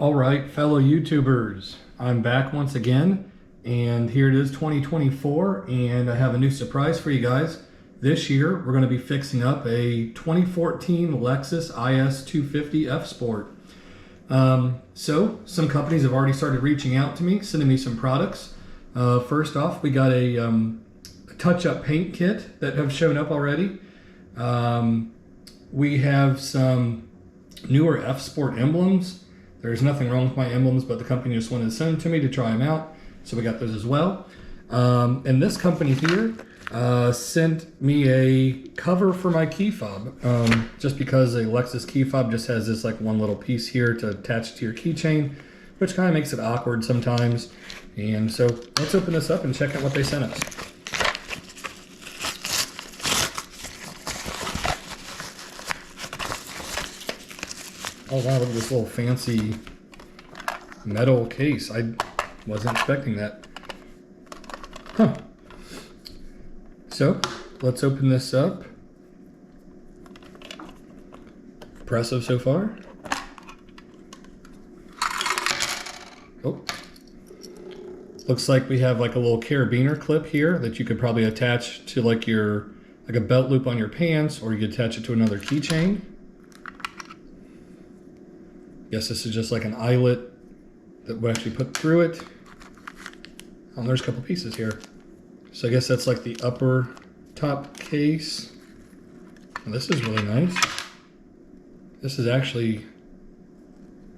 All right, fellow YouTubers, I'm back once again, and here it is 2024, and I have a new surprise for you guys. This year, we're going to be fixing up a 2014 Lexus IS 250 F Sport. So, some companies have already started reaching out to me, sending me some products. First off, we got a touch-up paint kit that have shown up already. We have some newer F Sport emblems. There's nothing wrong with my emblems, but the company just wanted to send them to me to try them out. So we got those as well. And this company here sent me a cover for my key fob. Just because a Lexus key fob just has this like one little piece here to attach to your keychain, which kind of makes it awkward sometimes. And so let's open this up and check out what they sent us. Oh wow, look at this little fancy metal case. I wasn't expecting that. Huh. So, let's open this up. Impressive so far. Oh. Looks like we have like a little carabiner clip here that you could probably attach to like a belt loop on your pants, or you could attach it to another keychain. Guess this is just like an eyelet that we actually put through it. Oh, and there's a couple pieces here. So I guess that's like the upper top case. And this is really nice. This is actually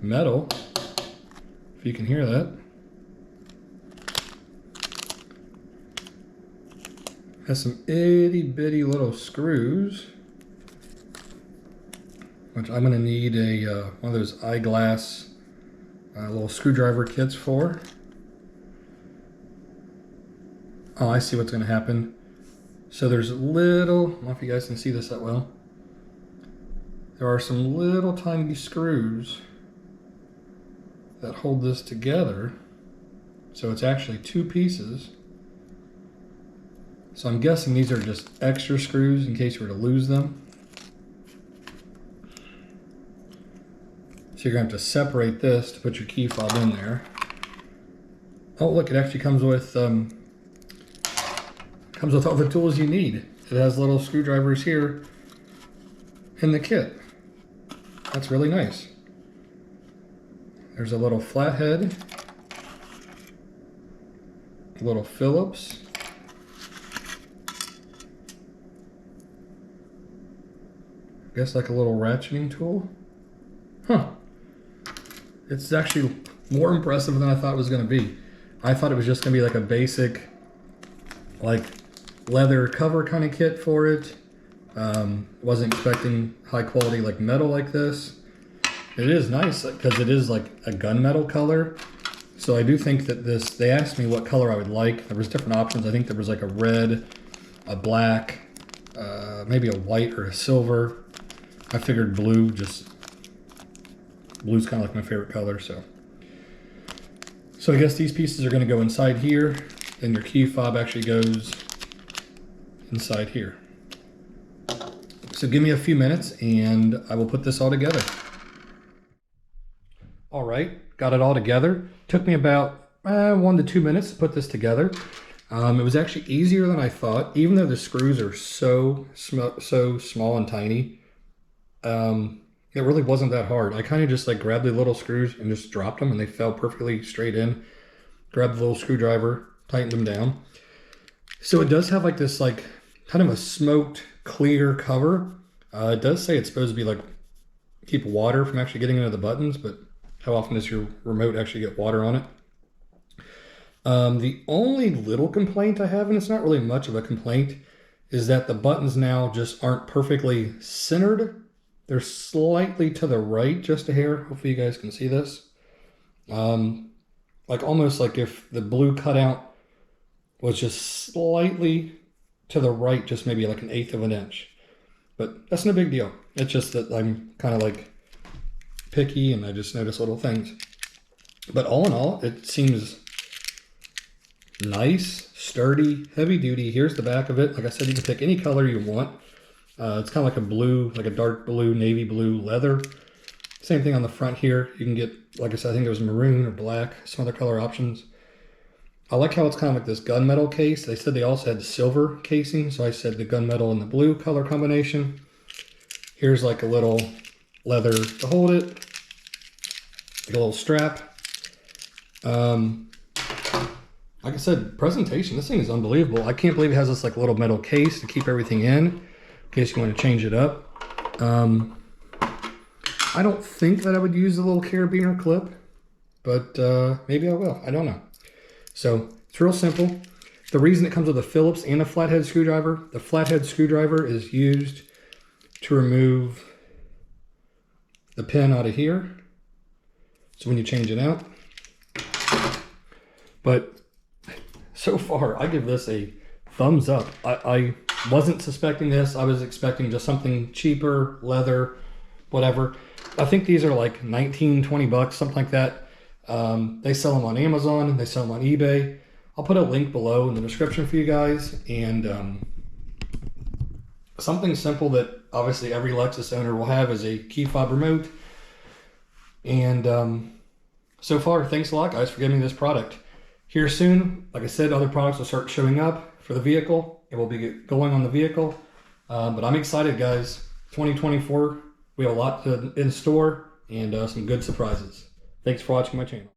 metal, if you can hear that. Has some itty bitty little screws, which I'm gonna need one of those eyeglass little screwdriver kits for. Oh, I see what's gonna happen. So there's little, I don't know if you guys can see this that well. There are some little tiny screws that hold this together. So it's actually two pieces. So I'm guessing these are just extra screws in case you were to lose them. So you're going to have to separate this to put your key fob in there. Oh look, it actually comes with all the tools you need. It has little screwdrivers here in the kit. That's really nice. There's a little flathead, a little Phillips, I guess like a little ratcheting tool. Huh. It's actually more impressive than I thought it was going to be. I thought it was just going to be like a basic, like leather cover kind of kit for it. Wasn't expecting high quality like metal like this. It is nice because it is like a gunmetal color. So I do think that they asked me what color I would like. There was different options. I think there was like a red, a black, maybe a white or a silver. I figured blue, blue's kind of like my favorite color, so I guess these pieces are going to go inside here, and your key fob actually goes inside here. So give me a few minutes and I will put this all together. All right, got it all together. Took me about 1 to 2 minutes to put this together. It was actually easier than I thought, even though the screws are so small and tiny. It really wasn't that hard. I kind of just like grabbed the little screws and just dropped them and they fell perfectly straight in. Grabbed the little screwdriver, tightened them down. So it does have like this like kind of a smoked clear cover. It does say it's supposed to be like keep water from actually getting into the buttons, but how often does your remote actually get water on it? The only little complaint I have, and it's not really much of a complaint, is that the buttons now just aren't perfectly centered. They're slightly to the right, just a hair. Hopefully you guys can see this. Like almost like if the blue cutout was just slightly to the right, just maybe like 1/8 of an inch. But that's no big deal. It's just that I'm kind of like picky and I just notice little things. But all in all, it seems nice, sturdy, heavy duty. Here's the back of it. Like I said, you can pick any color you want. It's kind of like a blue, like a dark blue, navy blue leather. Same thing on the front here. You can get, like I said, I think it was maroon or black, some other color options. I like how it's kind of like this gunmetal case. They said they also had the silver casing, so I said the gunmetal and the blue color combination. Here's like a little leather to hold it, like a little strap. Like I said, presentation, this thing is unbelievable. I can't believe it has this like little metal case to keep everything in case you want to change it up. I don't think that I would use the little carabiner clip, but maybe I will. I don't know. So it's real simple. The reason it comes with a Phillips and a flathead screwdriver, the flathead screwdriver is used to remove the pin out of here. So when you change it out. But so far, I give this a thumbs up. I wasn't suspecting this. I was expecting just something cheaper, leather, whatever. I think these are like 19, 20 bucks, something like that. They sell them on Amazon, they sell them on eBay. I'll put a link below in the description for you guys. And something simple that obviously every Lexus owner will have is a key fob remote. And so far, thanks a lot guys for getting me this product. Here soon, like I said, other products will start showing up for the vehicle. It will be going on the vehicle. But I'm excited guys. 2024, we have a lot in store and some good surprises. Thanks for watching my channel.